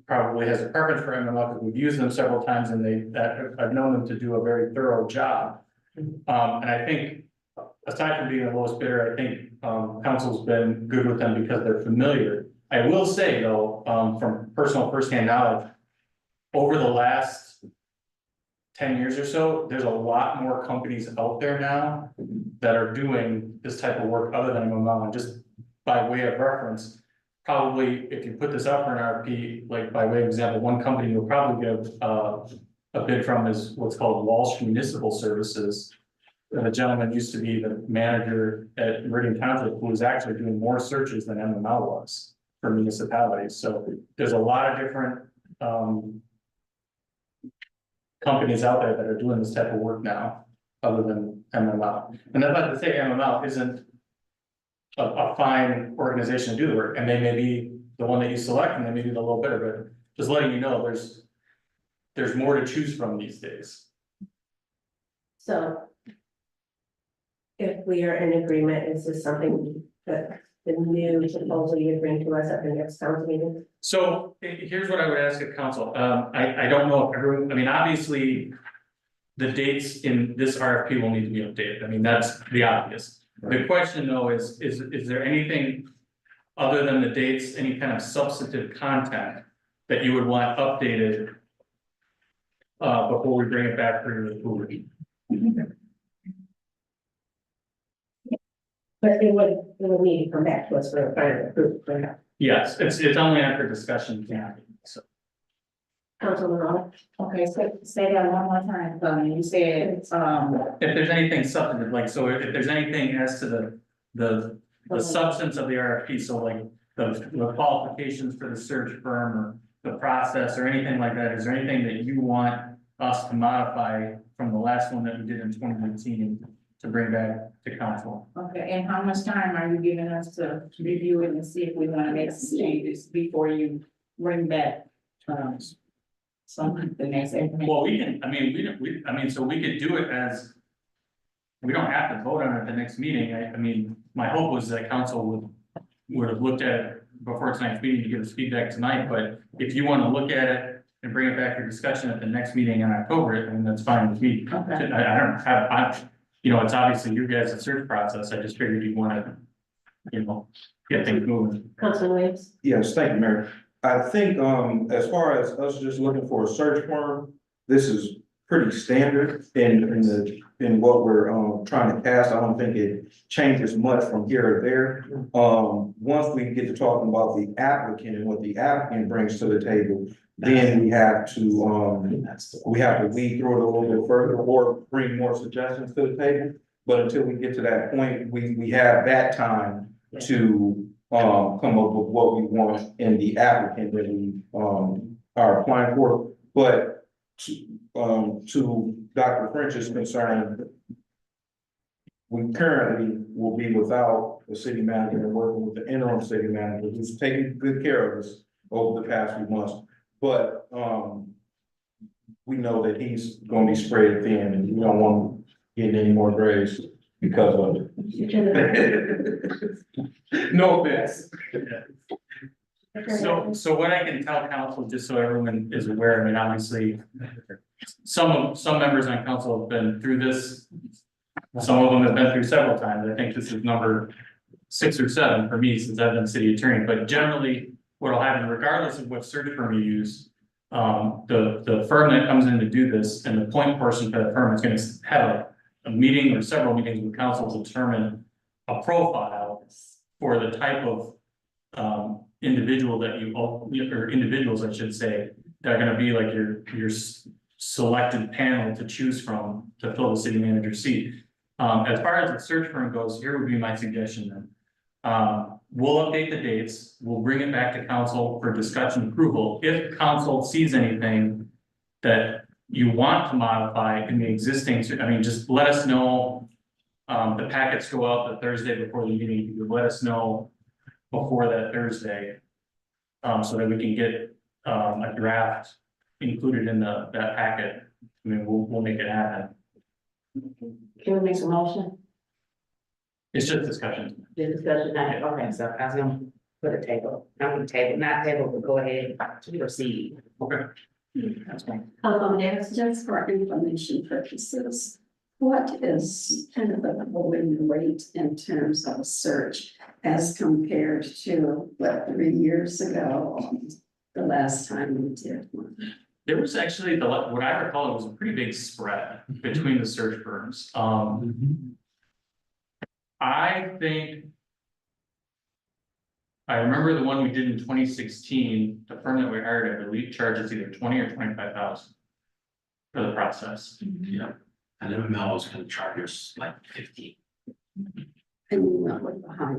probably has a preference for MML because we've used them several times and I've known them to do a very thorough job. And I think aside from being the lowest bidder, I think, council's been good with them because they're familiar. I will say though, from personal firsthand knowledge, over the last 10 years or so, there's a lot more companies out there now that are doing this type of work other than MML. And just by way of reference, probably if you put this out for an RFP, like by way of example, one company you'll probably give a bid from is what's called Walsh Municipal Services. The gentleman used to be the manager at Meridian Township, who was actually doing more searches than MML was for municipalities. So there's a lot of different companies out there that are doing this type of work now, other than MML. And I'd like to say MML isn't a fine organization to do the work, and they may be the one that you select, and they may be the little bit of it. Just letting you know, there's more to choose from these days. So if we are in agreement, is this something that the new proposal you bring to us at the next council meeting? So here's what I would ask of council. I don't know if everyone, I mean, obviously, the dates in this RFP will need to be updated. I mean, that's the obvious. The question though is there anything other than the dates, any kind of substantive content that you would want updated before we bring it back for your approval? But it would need to come back to us for a final approval, correct? Yes, it's only after discussion. Yeah. So Councilman Olive? Okay, so say that one more time, Tony. You said, if there's anything substantive, like, so if there's anything as to the substance of the RFP, so like the qualifications for the search firm or the process or anything like that, is there anything that you want us to modify from the last one that we did in 2019 to bring back to council? okay, and how much time are you giving us to review it and see if we want to make some changes before you bring back, something the next information? Well, we can, I mean, so we could do it as, we don't have to vote on it at the next meeting. I mean, my hope was that council would have looked at it before tonight's meeting to give us feedback tonight, but if you want to look at it and bring it back for discussion at the next meeting in October, I mean, that's fine with me. Okay. I don't have, it's obviously you guys' search process. I just figured you want to, get things moving. Councilman Williams? Yes, thank you, Mayor. I think, as far as us just looking for a search firm, this is pretty standard in what we're, trying to cast. I don't think it changes much from here or there. Once we get to talking about the applicant and what the applicant brings to the table, then we have to weed through it a little bit further or bring more suggestions to the table. But until we get to that point, we have that time to come up with what we want in the applicant that we are applying for. But to Dr. French's concern, we currently will be without the city manager and working with the interim city manager who's taking good care of us over the past few months. But, we know that he's gonna be spread thin and we don't want him getting any more graves because of it. No offense. So what I can tell council, just so everyone is aware, I mean, obviously, some members on council have been through this. Some of them have been through several times. I think this is number 6 or 7 for me since I've been city attorney, but generally what'll happen, regardless of what search firm you use, the firm that comes in to do this and the point person for that firm is gonna have a meeting or several meetings with council to determine a profile for the type of individual that you, or individuals, I should say, that are gonna be like your selected panel to choose from to fill the city manager seat. As far as the search firm goes, here would be my suggestion then. We'll update the dates, we'll bring it back to council for discussion approval. If council sees anything that you want to modify in the existing, I mean, just let us know. The packets go out the Thursday before the meeting, you could let us know before that Thursday. So that we can get a draft included in that packet. I mean, we'll make it happen. Can we make a motion? It's just discussion. The discussion, okay, so I was gonna put a table, not table, but go ahead to proceed. Okay. That's fine. Yes, just for information purposes, what is kind of the going rate in terms of a search as compared to, what, 3 years ago, the last time we did one? There was actually what I recall, it was a pretty big spread between the search firms. I think. I remember the one we did in 2016, the firm that we hired, I believe, charges either 20 or 25,000 for the process. Yeah, and MML is gonna charge us like 50. And we went with the high.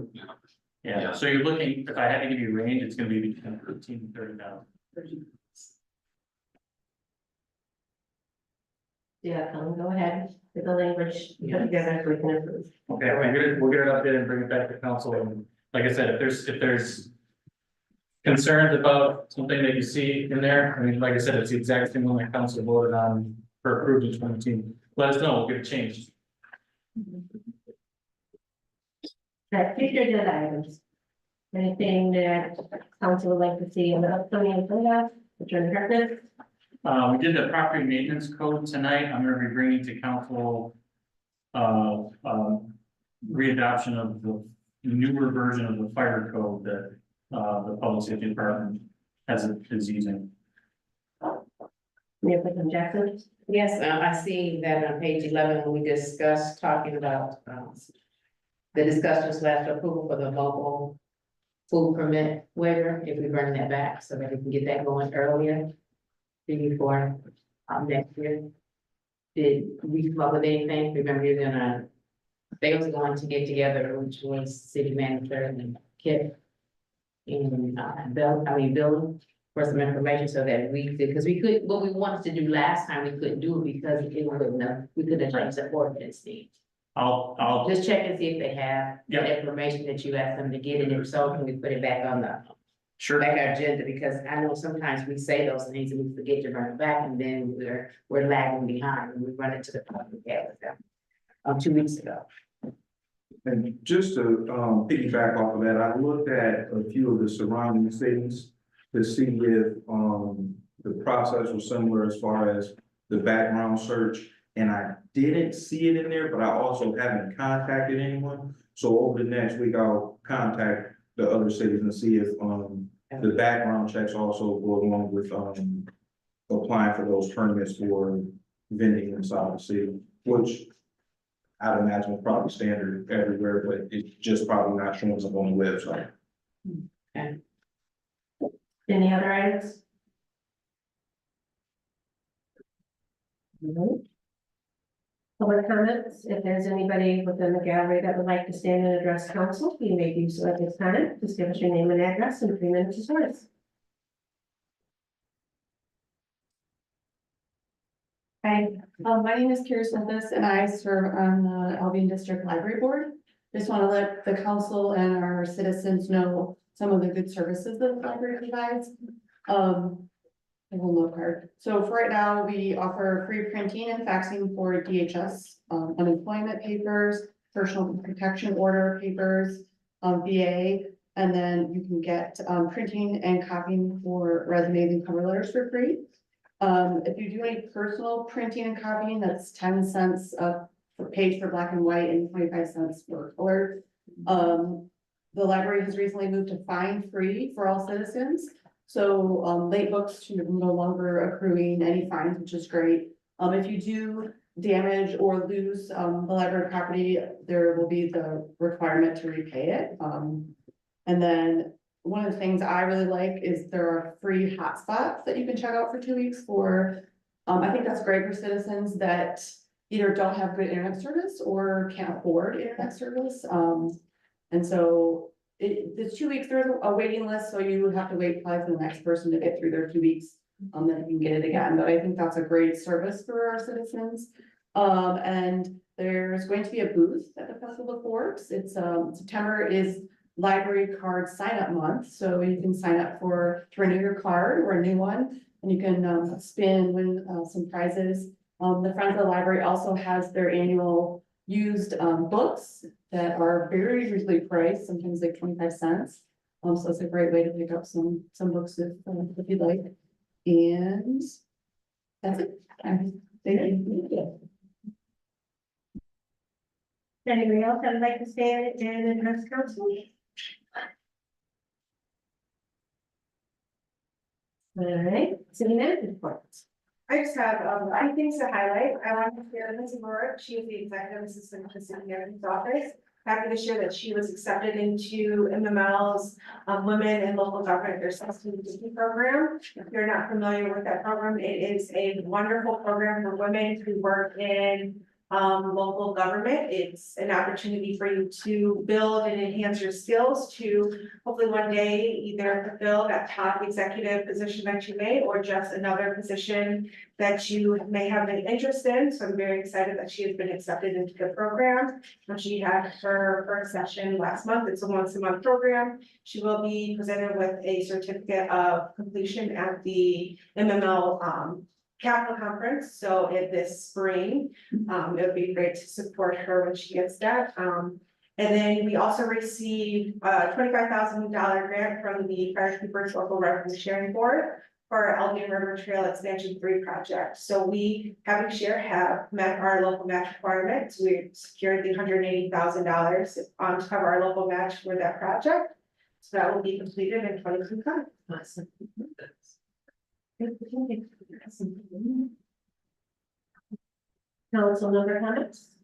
Yeah, so you're looking, if I had to give you a range, it's gonna be between 13 and 30,000. Yeah, go ahead with the language, put together, so we can approve. Okay, we'll get it updated and bring it back to council, and like I said, if there's concerns about something that you see in there, I mean, like I said, it's the exact same one that council voted on for approved in 2019. Let us know, we'll get it changed. That future agenda items. Anything that council would like to see in the upcoming agenda, Attorney Hartnett? We did the property maintenance code tonight. I'm gonna be bringing to council readoption of the newer version of the fire code that the public safety department is using. Mayor Pro Tem Jackson? Yes, I see that on page 11, when we discussed talking about the discussion slash approval for the mobile food permit waiver, if we bring that back so that we can get that going earlier before next year. Did we come up with anything? Remember, they was going to get together, which was city manager and Kip and Bill, for some information so that we could, because we could, what we wanted to do last time, we couldn't do it because it wasn't enough. We couldn't change the ordinance needs. I'll Just check and see if they have Yeah. the information that you asked them to get, and if so, can we put it back on the sure. back our agenda, because I know sometimes we say those things and we forget to run it back, and then we're lagging behind, and we run into the problem we had with them 2 weeks ago. And just to piggyback off of that, I looked at a few of the surrounding cities to see if the process was similar as far as the background search. And I didn't see it in there, but I also haven't contacted anyone. So over the next week, I'll contact the other cities and see if the background checks also go along with applying for those permits for vending inside the city, which I'd imagine is probably standard everywhere, but it's just probably not showing up on the website. Any other items? No. Public comments, if there's anybody within the gallery that would like to stand and address council, you may do so at this time. Just give us your name and address and 3 minutes is yours. Hi, My name is Kira Smithis and I serve on the Albion District Library Board. Just want to let the council and our citizens know some of the good services that the library provides. I will note card. So for right now, we offer free printing and faxing for DHS, unemployment papers, personal protection order papers, VA, and then you can get printing and copying for resumes and cover letters for free. If you do any personal printing and copying, that's 10 cents a page for black and white and 25 cents for color. The library has recently moved to fine free for all citizens. So late books are no longer accruing any fines, which is great. If you do damage or lose the library property, there will be the requirement to repay it. And then one of the things I really like is there are free hotspots that you can check out for 2 weeks for, I think that's great for citizens that either don't have good internet service or can't afford internet service. And so the 2 weeks, there's a waiting list, so you would have to wait probably for the next person to get through their 2 weeks. Then you can get it again, but I think that's a great service for our citizens. And there's going to be a booth at the Festival of Forks. It's September is library card sign up month, so you can sign up to renew your card or a new one, and you can win some prizes. The Friends of the Library also has their annual used books that are very reasonably priced, sometimes like 25 cents. So it's a great way to pick up some books if you'd like. And that's it. Thank you. anybody else that would like to stay and address council? All right, city manager reports. I just have, a few things to highlight. I want to hear Lindsay Moore. She is the executive assistant to the city manager's office. Happy to share that she was accepted into MML's Women in Local Government, their 1650 program. If you're not familiar with that program, it is a wonderful program for women who work in local government. It's an opportunity for you to build and enhance your skills to hopefully one day either fulfill that top executive position that you may, or just another position that you may have an interest in. So I'm very excited that she has been accepted into the program. She had her first session last month. It's a once-a-month program. She will be presented with a certificate of completion at the MML Capital Conference, so this spring, it would be great to support her when she gets that. And then we also received a $25,000 grant from the Fire Keepers Local Revenue Sharing Board for our Albion River Trail Expansion 3 project. So we, having share, have met our local match requirements. We've secured the $180,000 to cover our local match for that project. So that will be completed in 2025. Awesome. Council member comments?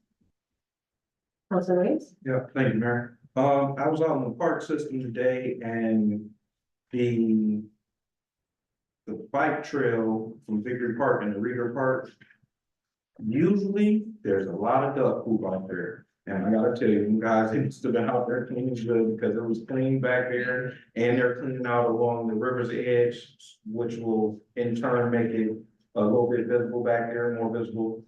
Council Reeves? Yeah, thank you, Mayor. I was out in the park system today and the bike trail from Victory Park and the Reader Park. Usually, there's a lot of duck poop out there. And I gotta tell you guys, it's still been out there cleaning good because it was clean back there. And they're cleaning out along the river's edge, which will in turn make it a little bit visible back there, more visible.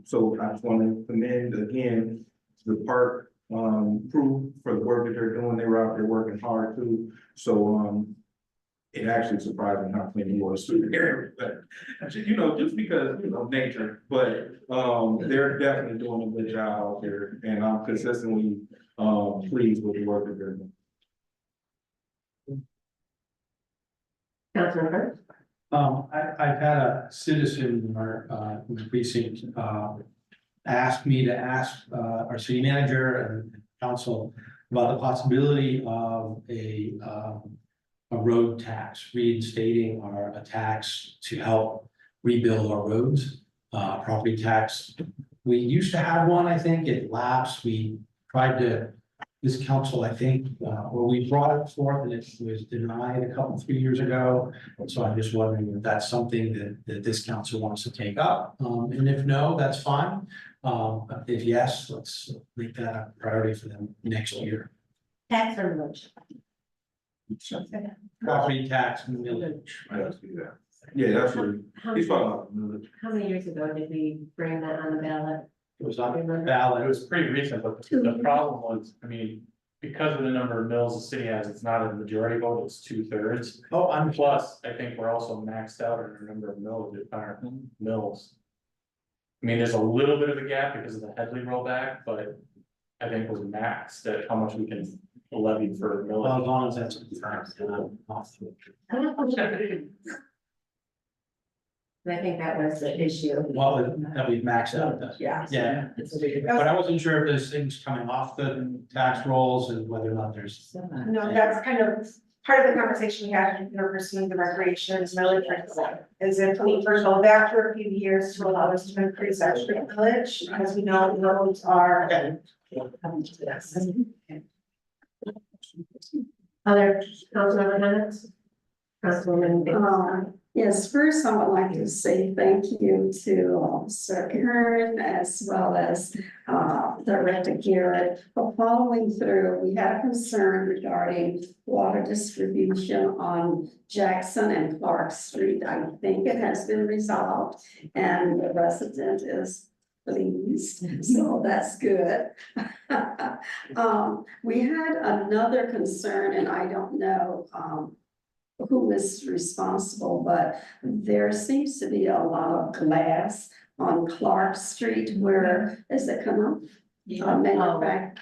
So I just want to commend again the park crew for the work that they're doing. They were out there working hard too. So it actually surprised me how clean it was through the area. But you know, just because, you know, nature, but they're definitely doing a good job out there, and I'm consistently pleased with the work that they're doing. Councilmember? I've had a citizen in our precinct ask me to ask our city manager and council about the possibility of a road tax, reinstating a tax to help rebuild our roads, property tax. We used to have one, I think, it lapsed. We tried to, this council, I think, or we brought it forth and it was denied a 3 years ago. So I'm just wondering if that's something that this council wants to take up. And if no, that's fine. If yes, let's make that a priority for them next year. Tax or village? Property tax and millage. Let's do that. Yeah, that's what, How he's talking about. how many years ago did we bring that on the ballot? It was on the It ballot. was pretty recent, but the problem was, I mean, because of the number of mills the city has, it's not a majority vote, it's 2/3. Oh, I'm Plus, I think we're also maxed out on our number of mills. I mean, there's a little bit of a gap because of the Headley rollback, but I think we're maxed at how much we can levy for well, as millage. long as that's confirmed, then I'm off to it. I think that was the issue. Well, that we've maxed out, that's. Yeah. Yeah, but I wasn't sure if there's things coming off the tax rolls and whether or not there's. No, that's kind of part of the conversation we had in pursuing the recreation is millage. Is if we forego that for a few years to allow us to increase our street millage, because we know the roads are. Other councilmember comments? Councilwoman Biggs. Yes, first I would like to say thank you to Officer Kern as well as Director Garrett for following through. We had a concern regarding water distribution on Jackson and Clark Street. I think it has been resolved and the resident is pleased, so that's good. We had another concern and I don't know who is responsible, but there seems to be a lot of glass on Clark Street where, is it come up?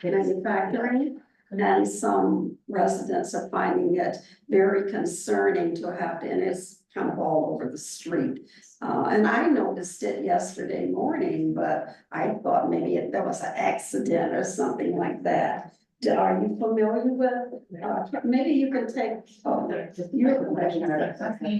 Manufacturing, and some residents are finding it very concerning to have to, and it's kind of all over the street. And I noticed it yesterday morning, but I thought maybe there was an accident or something like that. Are you familiar with, maybe you can take, your commissioner. Okay.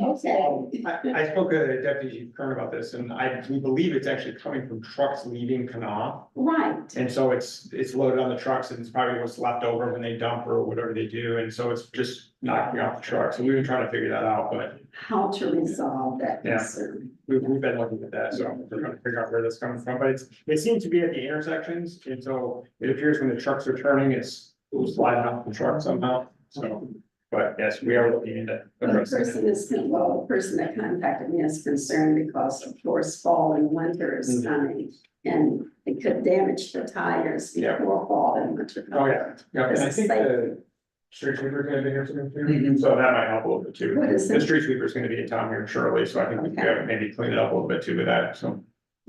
I spoke to Deputy Chief Kern about this, and we believe it's actually coming from trucks leaving Kanawha. Right. And so it's loaded on the trucks, and it's probably what's left over when they dump or whatever they do, and so it's just knocking off the truck, so we've been trying to figure that out, but How to resolve that Yeah. concern. we've been looking at that, so we're trying to figure out where that's coming from, but it seems to be at the intersections, and so it appears when the trucks are turning, it's sliding off the truck somehow, so. But yes, we are looking into The addressing it. the person that contacted me is concerned because of course fall and winter is coming. And it could damage the tires Yeah. before fall and winter. Oh, yeah, and I think the street sweeper is gonna be here soon too, so that might help a little bit too. What is The it? street sweeper is gonna be in town here shortly, so I think we could maybe clean it up a little bit too with that, so.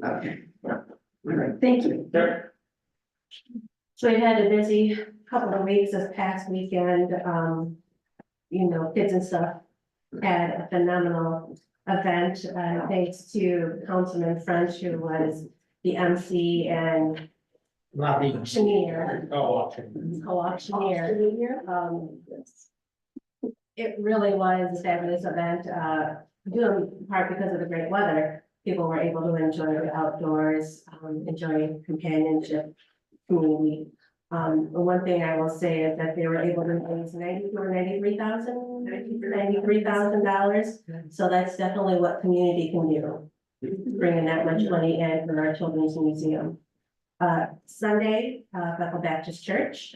Okay. All right, thank you. So we had a busy couple of weeks this past weekend, kids and stuff had a phenomenal event, thanks to Councilman French, who was the MC and auctioneer, Oh, co-auctioneer. It really was a fabulous event, due in part because of the great weather. People were able to enjoy the outdoors, enjoy companionship, community. The one thing I will say is that they were able to raise $93,000. So that's definitely what community can do, bringing that much money in for our children's museum. Sunday, Bethel Baptist Church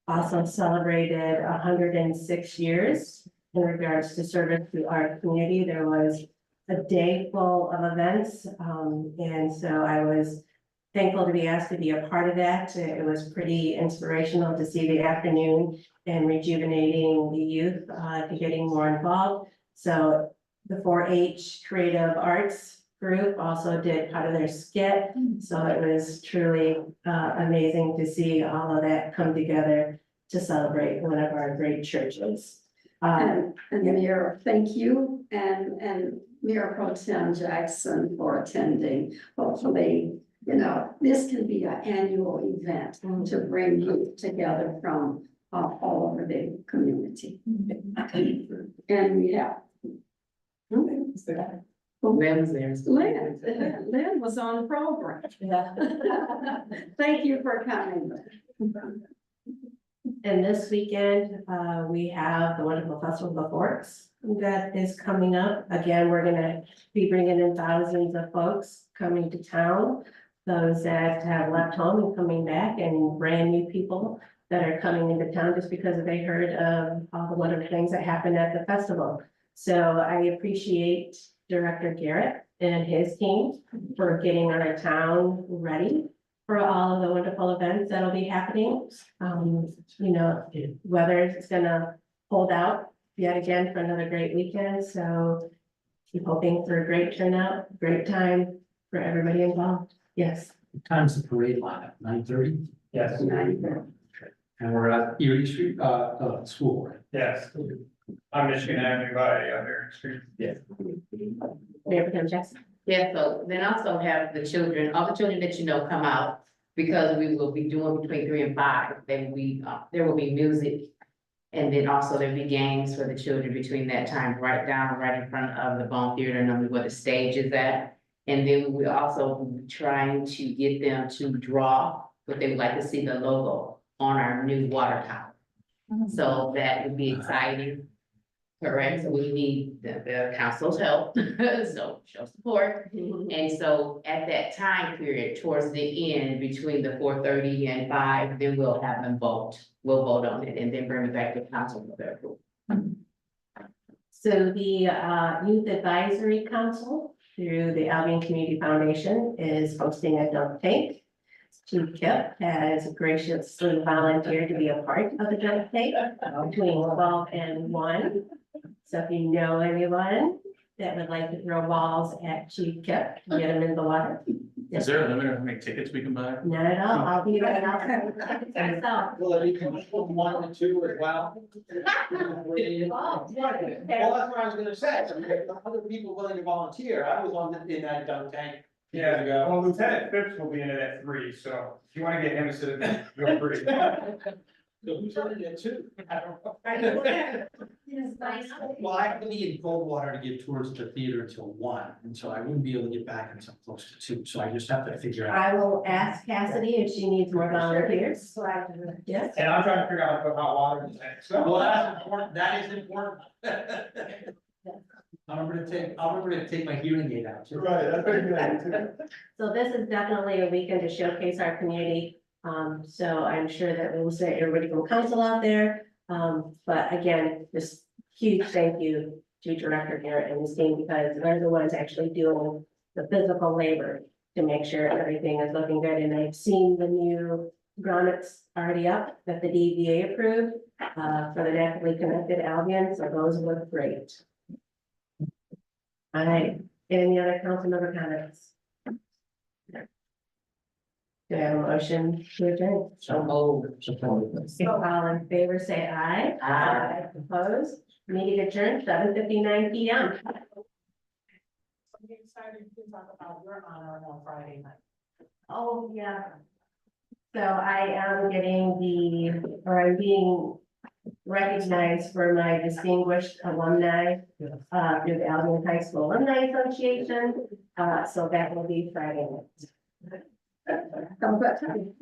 also celebrated 106 years in regards to service to our community. There was a day full of events, and so I was thankful to be asked to be a part of that. It was pretty inspirational to see the afternoon and rejuvenating the youth to getting more involved. So the 4-H Creative Arts group also did part of their skit. So it was truly amazing to see all of that come together to celebrate one of our great churches. And Mayor, thank you, and Mayor Pro Tem Jackson for attending. Hopefully, this can be an annual event to bring youth together from all over the community. And we have. Lynn's there. Lynn was on the program. Thank you for coming. And this weekend, we have the wonderful Festival of Forks that is coming up. Again, we're gonna be bringing in thousands of folks coming to town. Those that have left home and coming back, and brand new people that are coming into town just because they heard of all the wonderful things that happen at the festival. So I appreciate Director Garrett and his team for getting our town ready for all of the wonderful events that'll be happening. You know, weather is gonna hold out yet again for another great weekend, so keep hoping for a great turnout, great time for everybody involved. Yes. What time's the parade lineup? 9:30? Yes, And we're at Erie Street, school board. yes. On Michigan Avenue by Marion Street. Yeah. Mayor Pro Tem Jackson. Yeah, so then also have the children, all the children that you know come out, because we will be doing between 3 and 5, there will be music. And then also there'll be games for the children between that time, right in front of the Bone Theater, normally where the stage is at. And then we also be trying to get them to draw, but they would like to see the logo on our new water tower. So that would be exciting. Correct, so we need the council's help, so show support. And so at that time period, towards the end, between the 4:30 and 5, then we'll have them vote. We'll vote on it and then bring it back to council for their approval. So the Youth Advisory Council through the Albion Community Foundation is hosting a dunk tank. Chief Kip has graciously volunteered to be a part of the dunk tank between 12 and 1. So if you know anyone that would like to throw balls at Chief Kip, get them in the water. Is there a limit on how many tickets we can buy? Not at all, I'll be there. Myself. Will it be from 1 to 2 as well? Oh, Well, that's what I was gonna say. I mean, there are other people willing to volunteer. I was in that dunk tank. Yeah, well, Lieutenant Phipps will be in it at 3, so if you wanna get him to sit in there, feel free. So who's in it too? I don't know. Well, I have to be in Coldwater to get towards the theater until 1, and so I wouldn't be able to get back until close to 2, so I just have to figure out. I will ask Cassidy if she needs more volunteers. Yes. And I'm trying to figure out how to put hot water in the tank, so. Well, that's important, that is important. I'm gonna take my hearing aid out too. Right, that's very good. So this is definitely a weekend to showcase our community. So I'm sure that we'll say everybody from council out there. But again, just huge thank you to Director Garrett and his team, because they're the ones actually doing the physical labor to make sure everything is looking good. And I've seen the new grommets already up that the DVA approved for the naturally connected Albion, so those look great. All right, any other council member comments? Do I have a motion to adjourn? So moved. All in favor, say aye. Aye. Opposed, meeting adjourned, 7:59 PM. I'm excited to talk about your honor on Friday night. Oh, yeah. So I am I'm being recognized for my distinguished alumni through the Albion High School Alumni Association. So that will be Friday night. How about time?